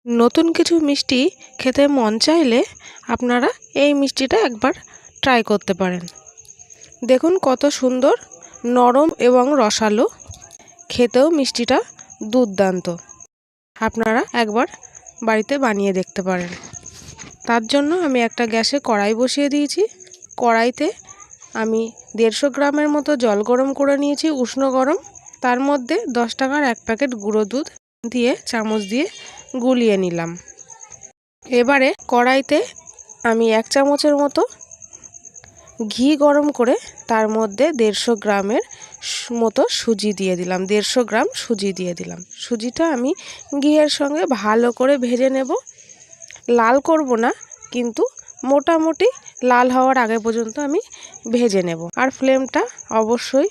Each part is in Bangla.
নতুন কিছু মিষ্টি খেতে মন চাইলে আপনারা এই মিষ্টিটা একবার ট্রাই করতে পারেন। দেখুন কত সুন্দর নরম এবং রসালো, খেতেও মিষ্টিটা দুর্দান্ত। আপনারা একবার বাড়িতে বানিয়ে দেখতে পারেন। তার জন্য আমি একটা গ্যাসে কড়াই বসিয়ে দিয়েছি। কড়াইতে আমি 150 গ্রামের মতো জল গরম করে নিয়েছি, উষ্ণ গরম। তার মধ্যে 10 টাকার 1 প্যাকেট গুঁড়ো দুধ দিয়ে চামচ দিয়ে গুলিয়ে নিলাম। এবারে কড়াইতে আমি 1 চামচের মতো ঘি গরম করে তার মধ্যে 150 গ্রামের মতো সুজি দিয়ে দিলাম। 150 গ্রাম সুজি দিয়ে দিলাম। সুজিটা আমি ঘিয়ের সঙ্গে ভালো করে ভেজে নেব। লাল করব না, কিন্তু মোটামুটি লাল হওয়ার আগে পর্যন্ত আমি ভেজে নেব। আর ফ্লেমটা অবশ্যই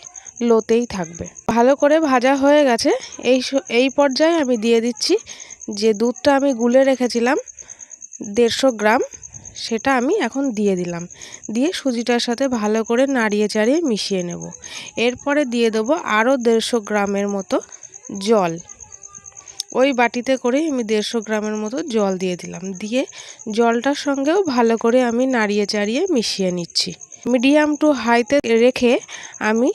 লোতেই থাকবে। ভালো করে ভাজা হয়ে গেছে। এই পর্যায়ে আমি দিয়ে দিচ্ছি যে দুধটা আমি গুলে রেখেছিলাম 150 গ্রাম, সেটা আমি এখন দিয়ে দিলাম। দিয়ে সুজিটার সাথে ভালো করে নাড়িয়ে চাড়িয়ে মিশিয়ে নেব। এরপরে দিয়ে দেবো আরও 150 গ্রামের মতো জল। ওই বাটিতে করে আমি 150 গ্রামের মতো জল দিয়ে দিলাম। দিয়ে জলটার সঙ্গেও ভালো করে আমি নাড়িয়ে চাড়িয়ে মিশিয়ে নিচ্ছি। মিডিয়াম টু হাইতে রেখে আমি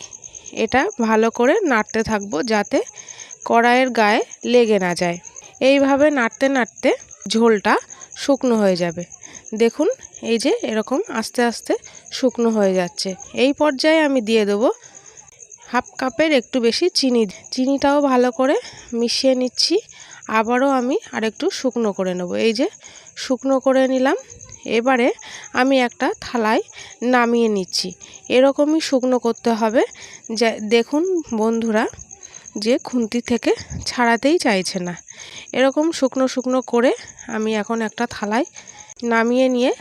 এটা ভালো করে নাড়তে থাকবো, যাতে কড়াইয়ের গায়ে লেগে না যায়। এইভাবে নাড়তে নাড়তে ঝোলটা শুকনো হয়ে যাবে। দেখুন এই যে এরকম আস্তে আস্তে শুকনো হয়ে যাচ্ছে। এই পর্যায়ে আমি দিয়ে দেবো 1/2 কাপের একটু বেশি চিনি। চিনিটাও ভালো করে মিশিয়ে নিচ্ছি। আবারও আমি আরেকটু শুকনো করে নেব। এই যে শুকনো করে নিলাম। এবারে আমি একটা থালায় নামিয়ে নিচ্ছি। এরকমই শুকনো করতে হবে। যে দেখুন বন্ধুরা, যে খুন্তি থেকে ছাড়াতেই চাইছে না। এরকম শুকনো শুকনো করে আমি এখন একটা থালায় নামিয়ে নিয়ে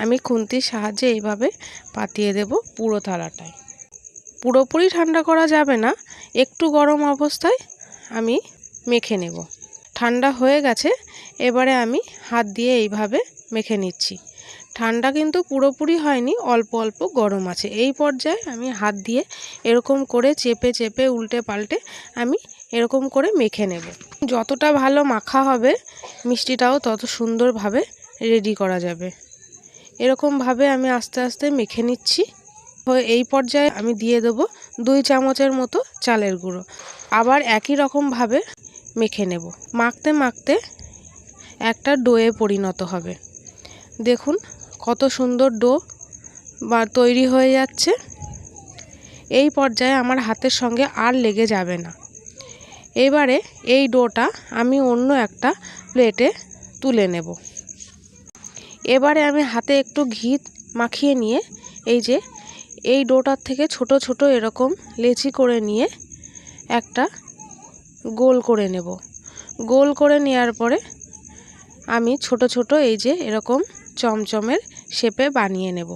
আমি খুন্তির সাহায্যে এইভাবে পাতিয়ে দেব পুরো থালাটায়। পুরোপুরি ঠান্ডা করা যাবে না, একটু গরম অবস্থায় আমি মেখে নেব। ঠান্ডা হয়ে গেছে। এবারে আমি হাত দিয়ে এইভাবে মেখে নিচ্ছি। ঠান্ডা কিন্তু পুরোপুরি হয়নি, অল্প অল্প গরম আছে। এই পর্যায়ে আমি হাত দিয়ে এরকম করে চেপে চেপে উল্টে পাল্টে আমি এরকম করে মেখে নেব। যতটা ভালো মাখা হবে মিষ্টিটাও তত সুন্দরভাবে রেডি করা যাবে। এরকমভাবে আমি আস্তে আস্তে মেখে নিচ্ছি। এই পর্যায়ে আমি দিয়ে দেবো 2 চামচের মতো চালের গুঁড়ো। আবার একই রকমভাবে মেখে নেব। মাখতে মাখতে একটা ডোয়ে পরিণত হবে। দেখুন কত সুন্দর ডো তৈরি হয়ে যাচ্ছে। এই পর্যায়ে আমার হাতের সঙ্গে আর লেগে যাবে না। এবারে এই ডোটা আমি অন্য একটা প্লেটে তুলে নেব। এবারে আমি হাতে একটু ঘি মাখিয়ে নিয়ে এই ডোটার থেকে ছোট ছোট এরকম লেচি করে নিয়ে একটা গোল করে নেব। গোল করে নেওয়ার পরে আমি ছোট ছোট এরকম চমচমের শেপে বানিয়ে নেব।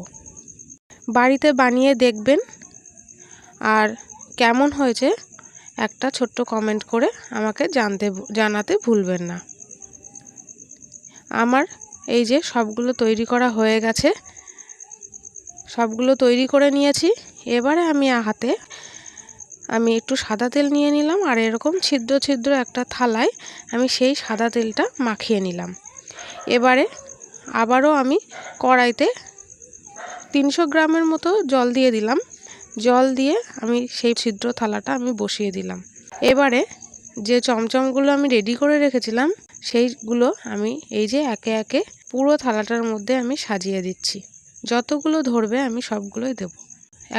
বাড়িতে বানিয়ে দেখবেন, আর কেমন হয়েছে একটা ছোট্ট কমেন্ট করে আমাকে জানাতে ভুলবেন না। আমার সবগুলো তৈরি করা হয়ে গেছে। সবগুলো তৈরি করে নিয়েছি। এবারে হাতে আমি একটু সাদা তেল নিয়ে নিলাম, আর এরকম ছিদ্র ছিদ্র একটা থালায় আমি সেই সাদা তেলটা মাখিয়ে নিলাম। এবারে আবারও আমি কড়াইতে 300 গ্রামের মতো জল দিয়ে দিলাম। জল দিয়ে আমি সেই ছিদ্র থালাটা আমি বসিয়ে দিলাম। এবারে যে চমচমগুলো আমি রেডি করে রেখেছিলাম সেইগুলো আমি একে একে পুরো থালাটার মধ্যে আমি সাজিয়ে দিচ্ছি। যতগুলো ধরবে আমি সবগুলোই দেব।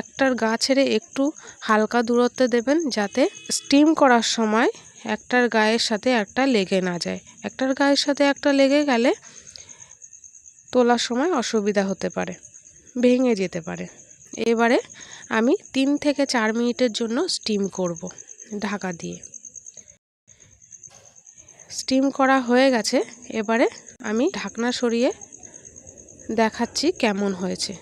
একটার গা ছেড়ে একটু হালকা দূরত্বে দেবেন, যাতে স্টিম করার সময় একটার গায়ের সাথে একটা লেগে না যায়। একটার গায়ের সাথে একটা লেগে গেলে তোলার সময় অসুবিধা হতে পারে, ভেঙে যেতে পারে। এবারে আমি 3 থেকে 4 মিনিটের জন্য স্টিম করব ঢাকা দিয়ে। স্টিম করা হয়ে গেছে। এবারে আমি ঢাকনা সরিয়ে দেখাচ্ছি কেমন হয়েছে।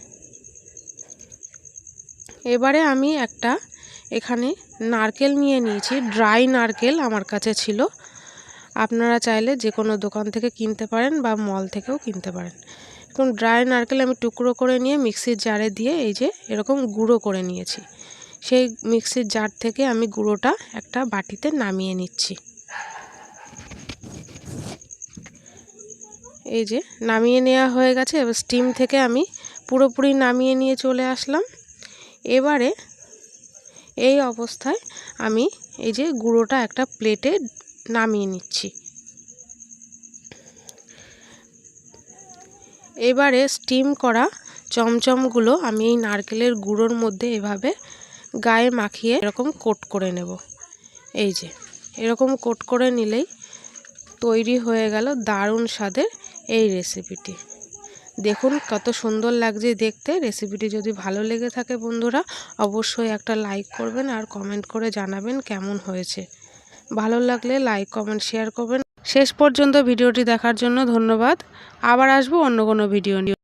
এবারে আমি এখানে নারকেল নিয়ে নিয়েছি। ড্রাই নারকেল আমার কাছে ছিল। আপনারা চাইলে যে কোনো দোকান থেকে কিনতে পারেন বা মল থেকেও কিনতে পারেন। এখন ড্রাই নারকেল আমি টুকরো করে নিয়ে মিক্সির জারে দিয়ে এরকম গুঁড়ো করে নিয়েছি। সেই মিক্সির জার থেকে আমি গুঁড়োটা একটা বাটিতে নামিয়ে নিচ্ছি। এই যে নামিয়ে নেওয়া হয়ে গেছে। এবার স্টিম থেকে আমি পুরোপুরি নামিয়ে নিয়ে চলে আসলাম। এবারে এই অবস্থায় আমি এই যে গুঁড়োটা একটা প্লেটে নামিয়ে নিচ্ছি। এবারে স্টিম করা চমচমগুলো আমি এই নারকেলের গুঁড়োর মধ্যে এভাবে গায়ে মাখিয়ে এরকম কোট করে নেব। এই যে এরকম কোট করে নিলেই তৈরি হয়ে গেল দারুণ স্বাদের এই রেসিপিটি। দেখুন কত সুন্দর লাগছে দেখতে। রেসিপিটি যদি ভালো লেগে থাকে বন্ধুরা, অবশ্যই একটা লাইক করবেন আর কমেন্ট করে জানাবেন কেমন হয়েছে। ভালো লাগলে লাইক, কমেন্ট, শেয়ার করবেন। শেষ পর্যন্ত ভিডিওটি দেখার জন্য ধন্যবাদ। আবার আসবো অন্য কোনো ভিডিও নিয়ে।